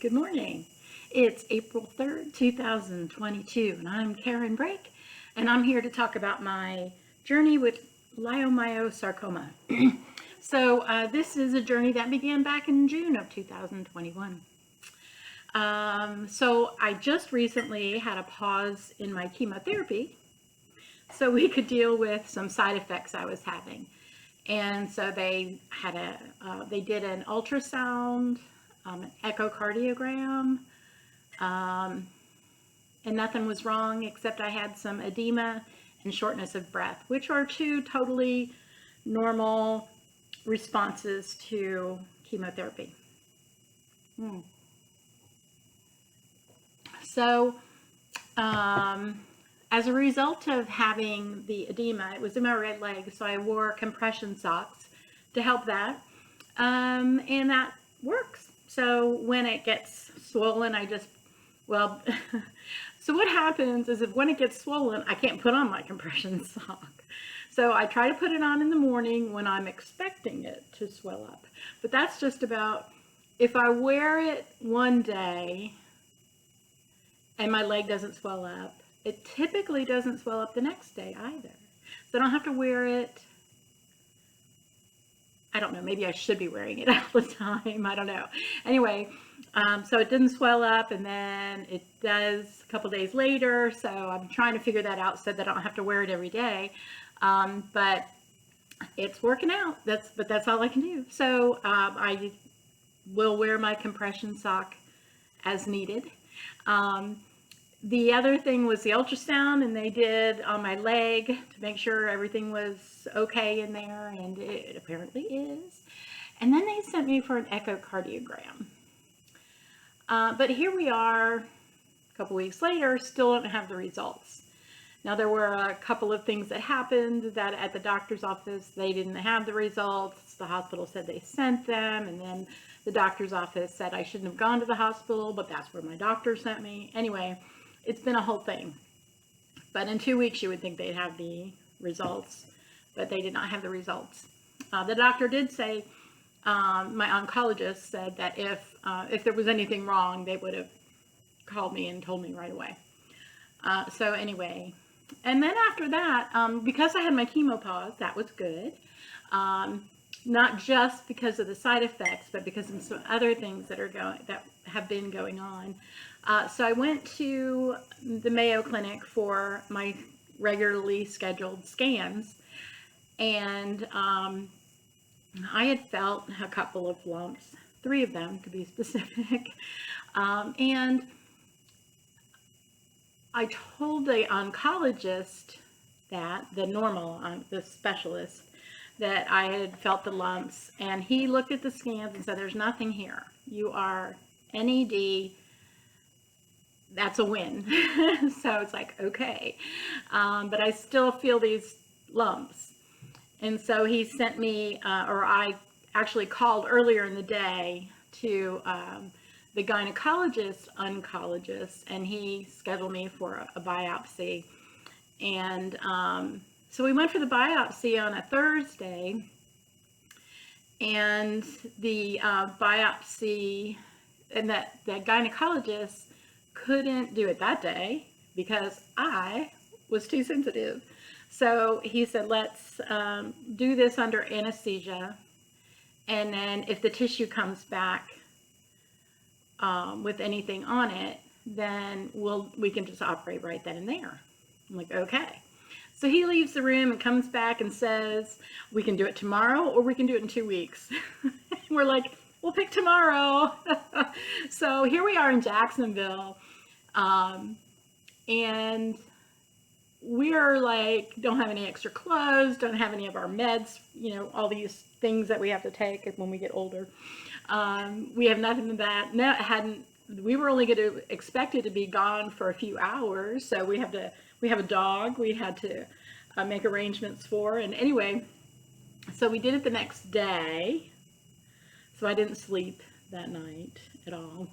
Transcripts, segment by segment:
Good morning. It's April 3rd, 2022, and I'm Karen Brake, and I'm here to talk about my journey with leiomyosarcoma. This is a journey that began back in June of 2021. I just recently had a pause in my chemotherapy so we could deal with some side effects I was having. And so they did an ultrasound, an echocardiogram, and nothing was wrong except I had some edema and shortness of breath, which are two totally normal responses to chemotherapy. So, as a result of having the edema, it was in my right leg, so I wore compression socks to help that, and that works. So when it gets swollen, so what happens is when it gets swollen, I can't put on my compression sock. So I try to put it on in the morning when I'm expecting it to swell up. But that's just about, if I wear it one day and my leg doesn't swell up, it typically doesn't swell up the next day either. So I don't have to wear it. I don't know, maybe I should be wearing it all the time. I don't know. Anyway, so it didn't swell up, and then it does a couple days later. So I'm trying to figure that out so that I don't have to wear it every day. But it's working out. That's all I can do. So I will wear my compression sock as needed. The other thing was the ultrasound, and they did on my leg to make sure everything was okay in there, and it apparently is. And then they sent me for an echocardiogram. But here we are, a couple weeks later, still don't have the results. Now, there were a couple of things that happened that at the doctor's office, they didn't have the results. The hospital said they sent them, and then the doctor's office said I shouldn't have gone to the hospital, but that's where my doctor sent me. Anyway, it's been a whole thing. But in 2 weeks, you would think they'd have the results, but they did not have the results. The doctor did say, my oncologist said that if there was anything wrong, they would have called me and told me right away. So anyway, and then after that, because I had my chemo pause, that was good. Not just because of the side effects, but because of some other things that have been going on. So I went to the Mayo Clinic for my regularly scheduled scans, and I had felt a couple of lumps, 3 of them to be specific, and I told the oncologist the specialist, that I had felt the lumps, and he looked at the scans and said, "There's nothing here. You are NED. That's a win." So it's like, okay, but I still feel these lumps. And so he sent me, or I actually called earlier in the day to the oncologist, and he scheduled me for a biopsy. And so we went for the biopsi on a Thursday, and the biopsy, and that gynecologist couldn't do it that day because I was too sensitive. So he said, let's do this under anesthesia, and then if the tissue comes back with anything on it, then we can just operate right then and there. I'm like, okay. So he leaves the room and comes back and says, we can do it tomorrow or we can do it in 2 weeks. We're like, we'll pick tomorrow. So here we are in Jacksonville, and we're like, don't have any extra clothes, don't have any of our meds, all these things that we have to take when we get older. We have nothing of that. We were only going to expect it to be gone for a few hours, so we have a dog we had to make arrangements for. And anyway, so we did it the next day. So I didn't sleep that night at all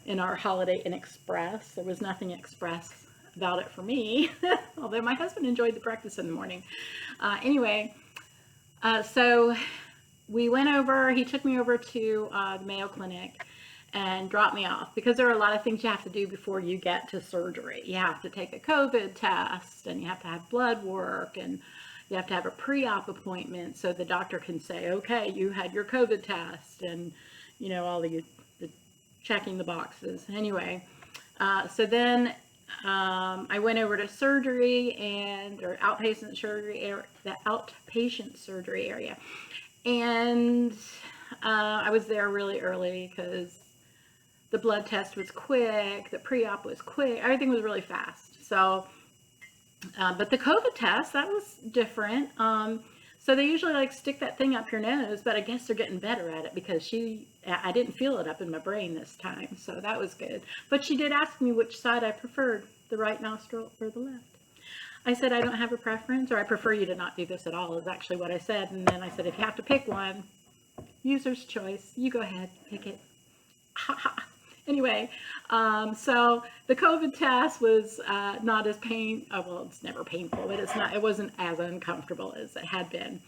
in our Holiday Inn Express. There was nothing express about it for me, although my husband enjoyed the breakfast in the morning. Anyway, so we went over, he took me over to the Mayo Clinic, and drop me off, because there are a lot of things you have to do before you get to surgery. You have to take a COVID test, and you have to have blood work, and you have to have a pre-op appointment so the doctor can say, okay, you had your COVID test, and all the checking the boxes. Anyway, so then I went over to surgery or outpatient surgery, the outpatient surgery area, and I was there really early because the blood test was quick, the pre-op was quick, everything was really fast. So, but the COVID test, that was different. So they usually like stick that thing up your nose, but I guess they're getting better at it because I didn't feel it up in my brain this time. So that was good. But she did ask me which side I preferred, the right nostril or the left. I said, I don't have a preference, or I prefer you to not do this at all, is actually what I said. And then I said, if you have to pick one, user's choice, you go ahead, pick it. Ha ha. Anyway, so the COVID test was not as well, it's never painful, but it wasn't as uncomfortable as it had been.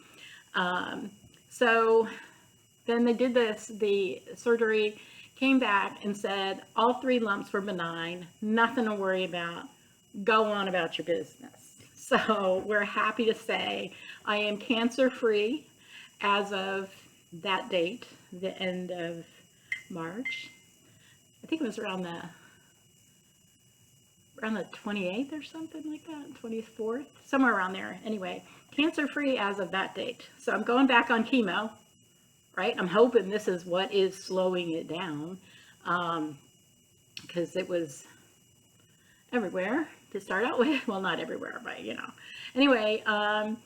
So then they did the surgery, came back and said, all 3 lumps were benign, nothing to worry about, go on about your business. So we're happy to say I am cancer-free as of that date, the end of March. I think it was around the 28th or something like that, 24th, somewhere around there. Anyway, cancer-free as of that date. So I'm going back on chemo, right? I'm hoping this is what is slowing it down, because it was everywhere to start out with. Well, not everywhere, but Anyway, I'm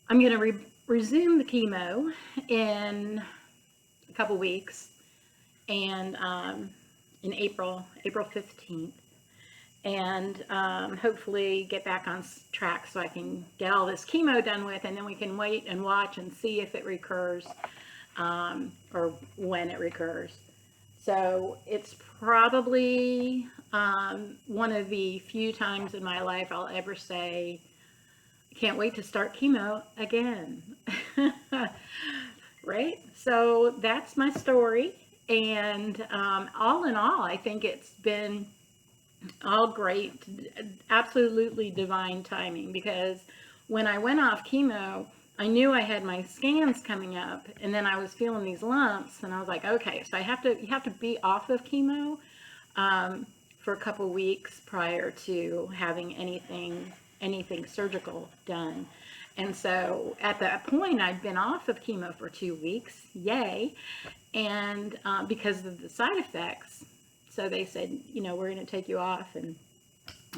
going to resume the chemo in a couple weeks, and in April 15th, and hopefully get back on track so I can get all this chemo done with, and then we can wait and watch and see if it recurs, or when it recurs. So it's probably one of the few times in my life I'll ever say, I can't wait to start chemo again. Right? So that's my story. And all in all, I think it's been all great, absolutely divine timing, because when I went off chemo, I knew I had my scans coming up, and then I was feeling these lumps, and I was like, okay, so you have to be off of chemo for a couple weeks prior to having anything surgical done. And so at that point, I'd been off of chemo for 2 weeks, yay, and because of the side effects. So they said, we're going to take you off, and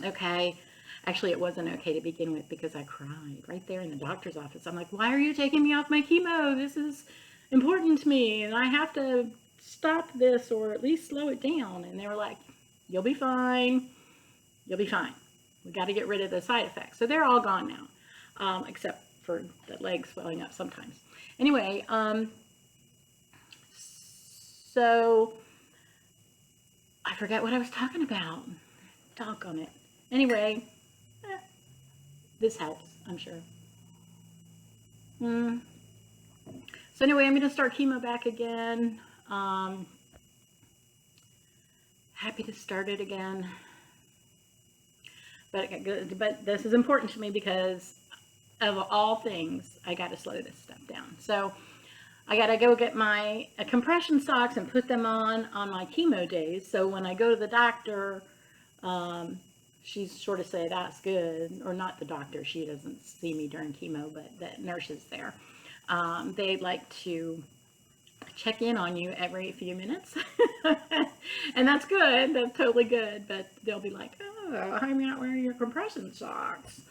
okay. Actually, it wasn't okay to begin with because I cried right there in the doctor's office. I'm like, why are you taking me off my chemo? This is important to me, and I have to stop this or at least slow it down. And they were like, you'll be fine. You'll be fine. We got to get rid of the side effects. So they're all gone now, except for the legs swelling up sometimes. Anyway, so I forget what I was talking about. Doggone it. Anyway, this helps, I'm sure. So anyway, I'm going to start chemo back again. Happy to start it again. But this is important to me because of all things, I got to slow this stuff down. So I got to go get my compression socks and put them on my chemo days. So when I go to the doctor, she's sort of say, that's good, or not the doctor, she doesn't see me during chemo, but the nurses there, they like to check in on you every few minutes. And that's good, that's totally good, but they'll be like, oh, I'm not wearing your compression socks.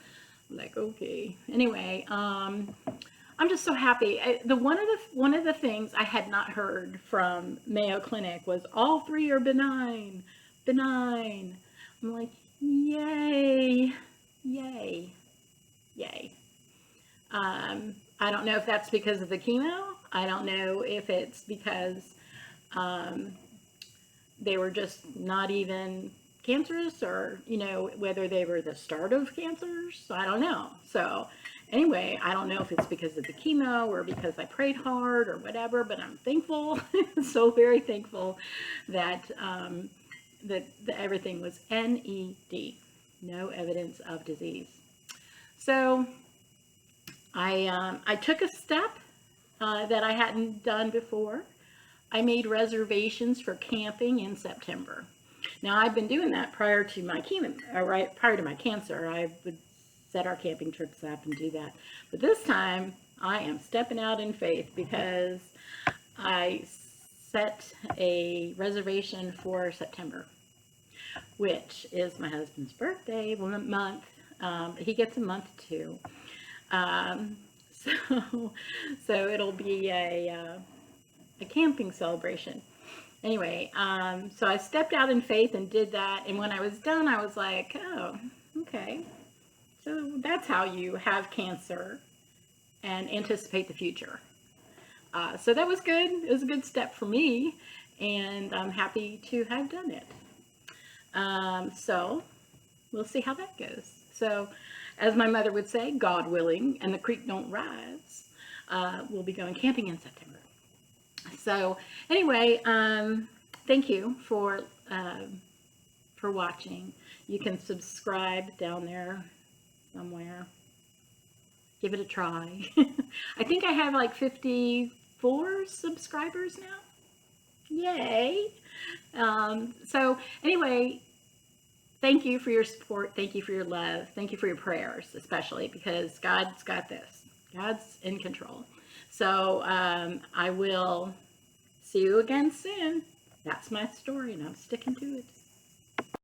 I'm like, okay. Anyway, I'm just so happy. One of the things I had not heard from Mayo Clinic was all 3 are benign. I'm like, yay, yay, yay. I don't know if that's because of the chemo. I don't know if it's because they were just not even cancerous, or, you know, whether they were the start of cancers. I don't know. So anyway, I don't know if it's because of the chemo or because I prayed hard or whatever, but I'm thankful, so very thankful that, that everything was NED, no evidence of disease. So I took a step that I hadn't done before. I made reservations for camping in September. Now, I've been doing that prior to my chemo, right, prior to my cancer. I would set our camping trips up and do that. But this time, I am stepping out in faith because I set a reservation for September, which is my husband's birthday month. He gets a month too. Um, so, so it'll be a camping celebration. Anyway, so I stepped out in faith and did that. And when I was done, I was like, oh, okay. So that's how you have cancer and anticipate the future. So that was good. It was a good step for me, and I'm happy to have done it. So we'll see how that goes. So, as my mother would say, God willing, and the creek don't rise, we'll be going camping in September. So anyway, thank you for watching. You can subscribe down there somewhere. Give it a try. I think I have like 54 subscribers now. Yay! So anyway, thank you for your support. Thank you for your love. Thank you for your prayers, especially because God's got this. God's in control. So I will see you again soon. That's my story, and I'm sticking to it.